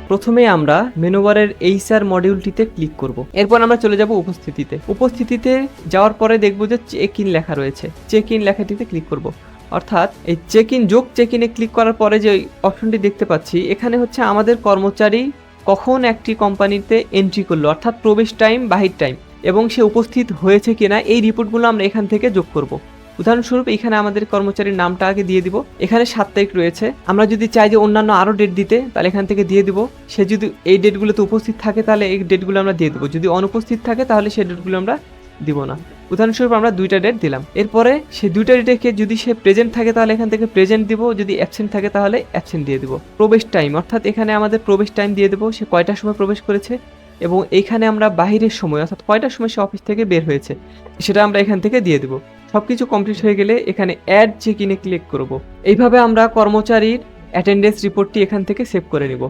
প্রথমে আমরা মেনু বারের এইচআর মডিউলটিতে ক্লিক করব। এরপর আমরা চলে যাব উপস্থিতিতে। উপস্থিতিতে যাওয়ার পরে দেখব যে চেক ইন লেখা রয়েছে, চেক ইন লেখাটিতে ক্লিক করব। অর্থাৎ এই চেক ইন যোগ চেক ইনে ক্লিক করার পরে যে অপশনটি দেখতে পাচ্ছি, এখানে হচ্ছে আমাদের কর্মচারী কখন একটি কোম্পানিতে এন্ট্রি করলো, অর্থাৎ প্রবেশ টাইম, বাহির টাইম এবং সে উপস্থিত হয়েছে কিনা, এই রিপোর্টগুলো আমরা এখান থেকে যোগ করব। উদাহরণস্বরূপ এখানে আমাদের কর্মচারীর নামটা আগে দিয়ে দিব। এখানে 7 তারিখ রয়েছে, আমরা যদি চাই যে অন্যান্য আরও ডেট দিতে, তাহলে এখান থেকে দিয়ে দিব। সে যদি এই ডেটগুলোতে উপস্থিত থাকে তাহলে এই ডেটগুলো আমরা দিয়ে দেবো, যদি অনুপস্থিত থাকে তাহলে সেই ডেটগুলো আমরা দিব না। উদাহরণস্বরূপ আমরা 2টা ডেট দিলাম। এরপরে সেই 2টা ডেটে যদি সে প্রেজেন্ট থাকে তাহলে এখান থেকে প্রেজেন্ট দিব, যদি অ্যাবসেন্ট থাকে তাহলে অ্যাবসেন্ট দিয়ে দিব। প্রবেশ টাইম, অর্থাৎ এখানে আমাদের প্রবেশ টাইম দিয়ে দেবো, সে কয়টার সময় প্রবেশ করেছে, এবং এইখানে আমরা বাহিরের সময় অর্থাৎ কয়টার সময় সে অফিস থেকে বের হয়েছে সেটা আমরা এখান থেকে দিয়ে দেবো। সবকিছু কমপ্লিট হয়ে গেলে এখানে অ্যাড চেক ইনে ক্লিক করব। এইভাবে আমরা কর্মচারীর অ্যাটেন্ডেন্স রিপোর্টটি এখান থেকে সেভ করে নিব।